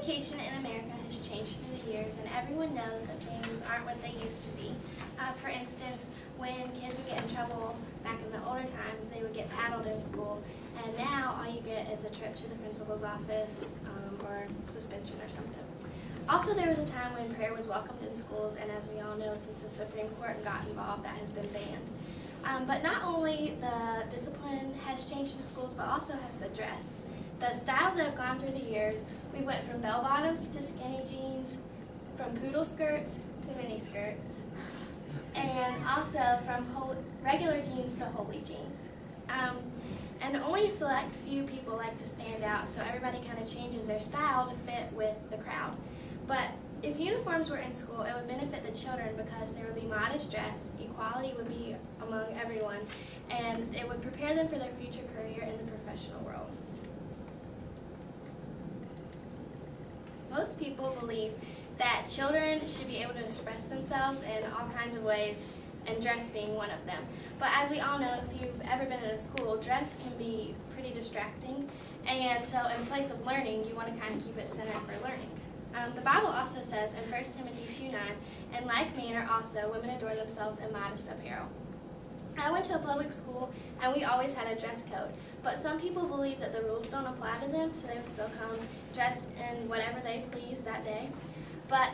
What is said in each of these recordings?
Education in America has changed through the years, and everyone knows that things aren't what they used to be. For instance, when kids would get in trouble back in the older times, they would get paddled in school, and now all you get is a trip to the principal's office or suspension or something. Also, there was a time when prayer was welcomed in schools, and as we all know, since the Supreme Court got involved, that has been banned. But not only the discipline has changed in schools, but also has the dress. The styles that have gone through the years, we went from bell-bottoms to skinny jeans, from poodle skirts to mini skirts, and also from regular jeans to holy jeans. And only a select few people like to stand out, so everybody kind of changes their style to fit with the crowd. But if uniforms were in school, it would benefit the children because there would be modest dress, equality would be among everyone, and it would prepare them for their future career in the professional world. Most people believe that children should be able to express themselves in all kinds of ways, and dress being one of them. But as we all know, if you've ever been in a school, dress can be pretty distracting, and so in place of learning, you want to kind of keep it centered for learning. The Bible also says in 1 Timothy 2:9, "In like manner also women adorn themselves in modest apparel." I went to a public school, and we always had a dress code, but some people believe that the rules don't apply to them, so they would still come dressed in whatever they please that day. But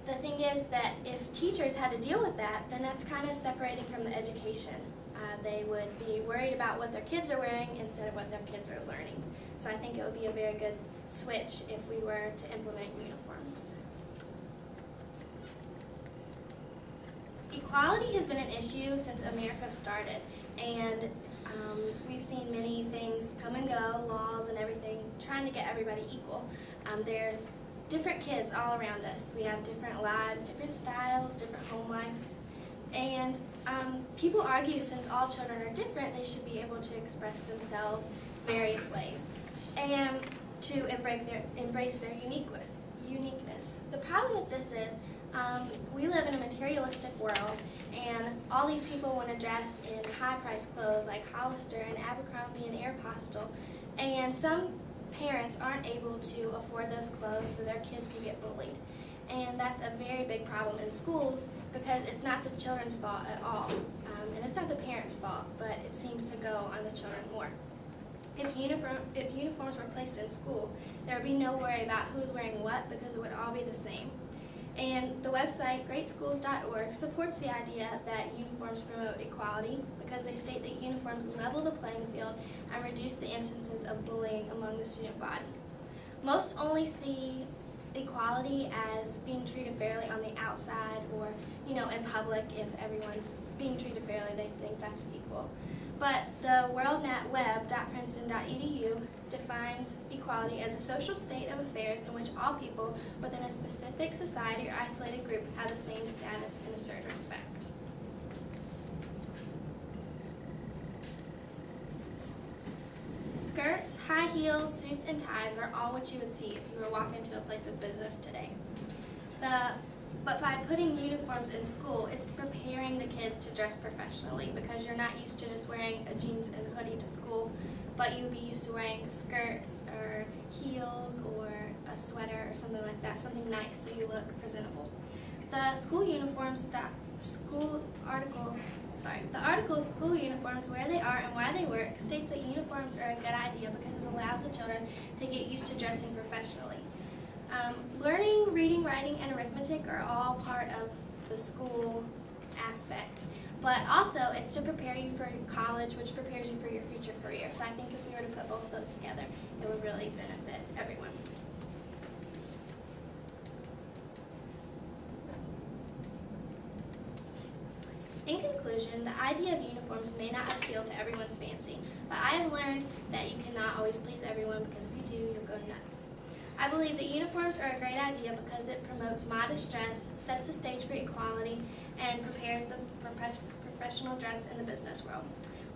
the thing is that if teachers had to deal with that, then that's kind of separating from the education. They would be worried about what their kids are wearing instead of what their kids are learning. So I think it would be a very good switch if we were to implement uniforms. Equality has been an issue since America started, and we've seen many things come and go, laws and everything, trying to get everybody equal. There's different kids all around us. We have different lives, different styles, different home lives, and people argue since all children are different, they should be able to express themselves various ways and to embrace their uniqueness. The problem with this is we live in a materialistic world, and all these people want to dress in high-priced clothes like Hollister and Abercrombie and Aeropostale, and some parents aren't able to afford those clothes, so their kids can get bullied. And that's a very big problem in schools because it's not the children's fault at all, and it's not the parents' fault, but it seems to go on the children more. If uniforms were placed in school, there would be no worry about who's wearing what because it would all be the same. And the website, greatschools.org, supports the idea that uniforms promote equality because they state that uniforms level the playing field and reduce the instances of bullying among the student body. Most only see equality as being treated fairly on the outside or, in public. If everyone's being treated fairly, they think that's equal. But the worldnetweb.princeton.edu defines equality as a social state of affairs in which all people within a specific society or isolated group have the same status and assert respect. Skirts, high heels, suits, and ties are all what you would see if you were walking to a place of business today. But by putting uniforms in school, it's preparing the kids to dress professionally because you're not used to just wearing a jeans and hoodie to school, but you'll be used to wearing skirts or heels or a sweater or something like that, something nice so you look presentable. The article School Uniforms, Where They Are and Why They Work states that uniforms are a good idea because it allows the children to get used to dressing professionally. Learning, reading, writing, and arithmetic are all part of the school aspect, but also it's to prepare you for college, which prepares you for your future career. So I think if we were to put both of those together, it would really benefit everyone. In conclusion, the idea of uniforms may not appeal to everyone's fancy, but I have learned that you cannot always please everyone because if you do, you'll go nuts. I believe that uniforms are a great idea because it promotes modest dress, sets the stage for equality, and prepares them for professional dress in the business world.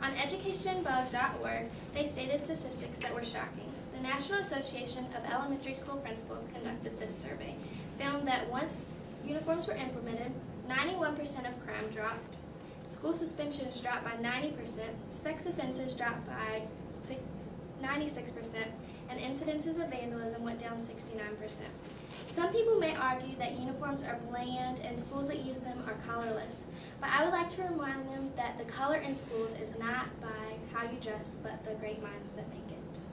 On educationbug.org, they stated statistics that were shocking. The National Association of Elementary School Principals conducted this survey, found that once uniforms were implemented, 91% of crime dropped, school suspensions dropped by 90%, sex offenses dropped by 96%, and incidences of vandalism went down 69%. Some people may argue that uniforms are bland and schools that use them are colorless, but I would like to remind them that the color in schools is not by how you dress, but the great minds that make it.